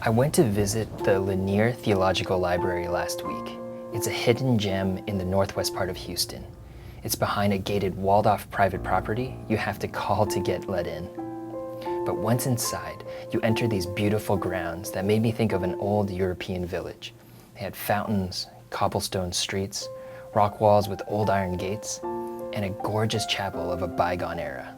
I went to visit the Lanier Theological Library last week. It's a hidden gem in the northwest part of Houston. It's behind a gated, walled-off private property you have to call to get let in. But once inside, you enter these beautiful grounds that made me think of an old European village. They had fountains, cobblestone streets, rock walls with old iron gates, and a gorgeous chapel of a bygone era.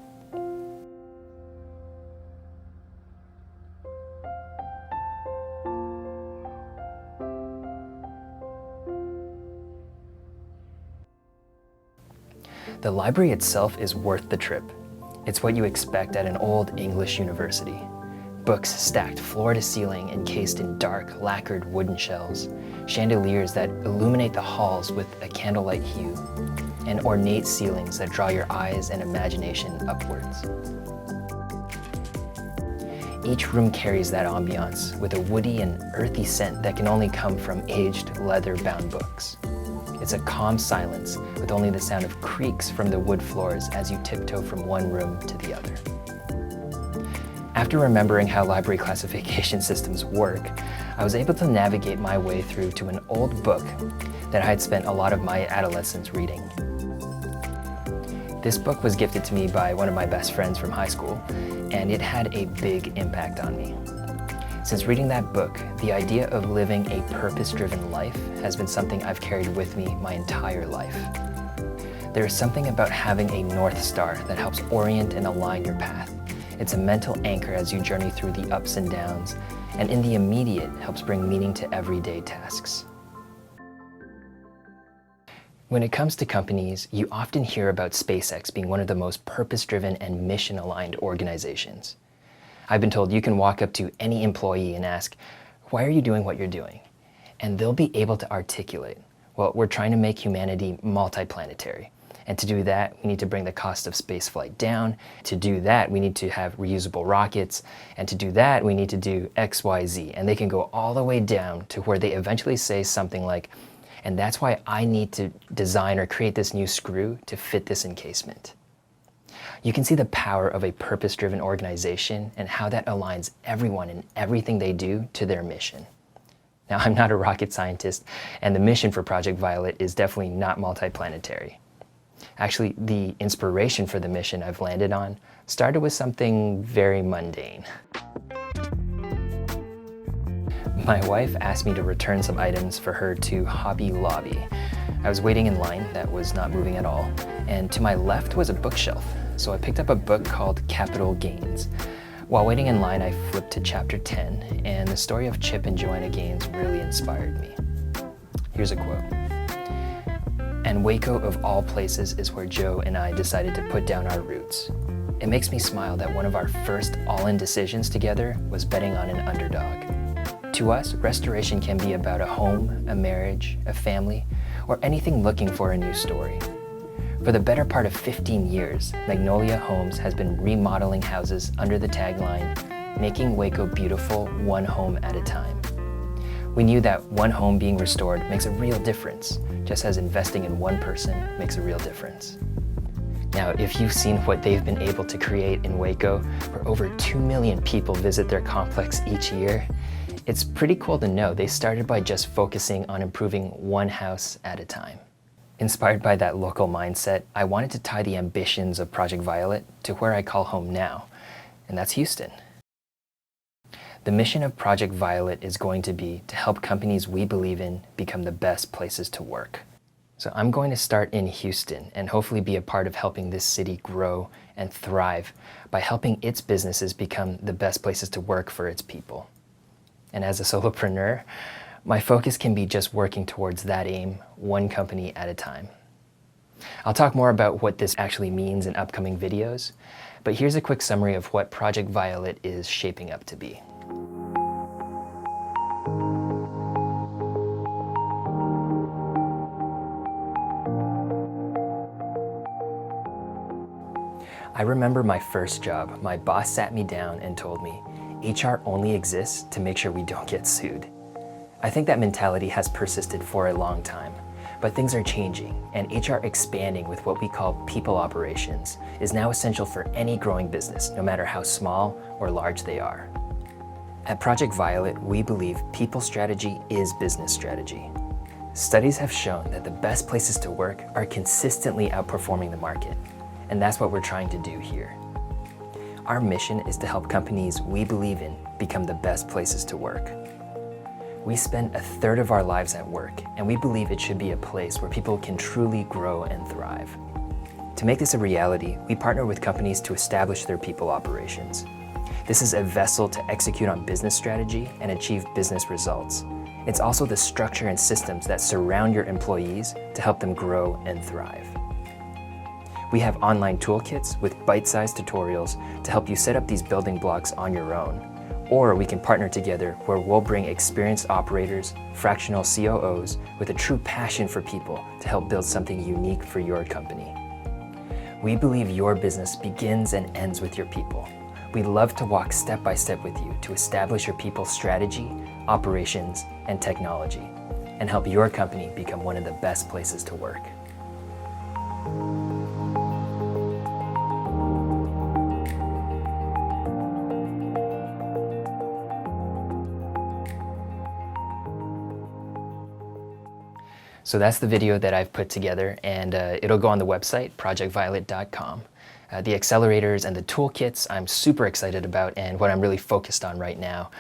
The library itself is worth the trip. It's what you expect at an old English university. Books stacked floor to ceiling, encased in dark, lacquered wooden shelves, chandeliers that illuminate the halls with a candlelight hue, and ornate ceilings that draw your eyes and imagination upwards. Each room carries that ambiance with a woody and earthy scent that can only come from aged, leather-bound books. It's a calm silence with only the sound of creaks from the wood floors as you tiptoe from one room to the other. After remembering how library classification systems work, I was able to navigate my way through to an old book that I had spent a lot of my adolescence reading. This book was gifted to me by one of my best friends from high school, and it had a big impact on me. Since reading that book, the idea of living a purpose-driven life has been something I've carried with me my entire life. There is something about having a North Star that helps orient and align your path. It's a mental anchor as you journey through the ups and downs, and in the immediate helps bring meaning to everyday tasks. When it comes to companies, you often hear about SpaceX being one of the most purpose-driven and mission-aligned organizations. I've been told you can walk up to any employee and ask, "Why are you doing what you're doing?" And they'll be able to articulate, "Well, we're trying to make humanity multiplanetary. And to do that, we need to bring the cost of spaceflight down. To do that, we need to have reusable rockets. And to do that, we need to do X, Y, Z." And they can go all the way down to where they eventually say something like, "And that's why I need to design or create this new screw to fit this encasement." You can see the power of a purpose-driven organization and how that aligns everyone and everything they do to their mission. Now, I'm not a rocket scientist, and the mission for Project Violet is definitely not multiplanetary. Actually, the inspiration for the mission I've landed on started with something very mundane. My wife asked me to return some items for her to Hobby Lobby. I was waiting in line that was not moving at all, and to my left was a bookshelf, so I picked up a book called Capital Gains. While waiting in line, I flipped to chapter 10, and the story of Chip and Joanna Gaines really inspired me. Here's a quote. "And Waco of all places is where Joe and I decided to put down our roots. It makes me smile that one of our first all-in decisions together was betting on an underdog. To us, restoration can be about a home, a marriage, a family, or anything looking for a new story. For the better part of 15 years, Magnolia Homes has been remodeling houses under the tagline, 'Making Waco beautiful one home at a time.' We knew that one home being restored makes a real difference, just as investing in one person makes a real difference." Now, if you've seen what they've been able to create in Waco, where over 2 million people visit their complex each year, it's pretty cool to know they started by just focusing on improving one house at a time. Inspired by that local mindset, I wanted to tie the ambitions of Project Violet to where I call home now, and that's Houston. The mission of Project Violet is going to be to help companies we believe in become the best places to work. So I'm going to start in Houston and hopefully be a part of helping this city grow and thrive by helping its businesses become the best places to work for its people. And as a solopreneur, my focus can be just working towards that aim, one company at a time. I'll talk more about what this actually means in upcoming videos, but here's a quick summary of what Project Violet is shaping up to be. I remember my first job. My boss sat me down and told me, "HR only exists to make sure we don't get sued." I think that mentality has persisted for a long time, but things are changing, and HR expanding with what we call people operations is now essential for any growing business, no matter how small or large they are. At Project Violet, we believe people strategy is business strategy. Studies have shown that the best places to work are consistently outperforming the market, and that's what we're trying to do here. Our mission is to help companies we believe in become the best places to work. We spend a third of our lives at work, and we believe it should be a place where people can truly grow and thrive. To make this a reality, we partner with companies to establish their people operations. This is a vessel to execute on business strategy and achieve business results. It's also the structure and systems that surround your employees to help them grow and thrive. We have online toolkits with bite-sized tutorials to help you set up these building blocks on your own. Or we can partner together where we'll bring experienced operators, fractional COOs with a true passion for people to help build something unique for your company. We believe your business begins and ends with your people. We love to walk step by step with you to establish your people's strategy, operations, and technology, and help your company become one of the best places to work. So that's the video that I've put together, and it'll go on the website, projectviolet.com. The accelerators and the toolkits I'm super excited about and what I'm really focused on right now.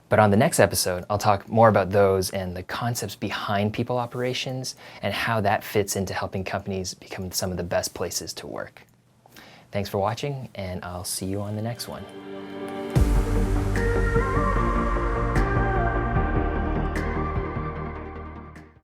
But on the next episode, I'll talk more about those and the concepts behind people operations and how that fits into helping companies become some of the best places to work. Thanks for watching, and I'll see you on the next one.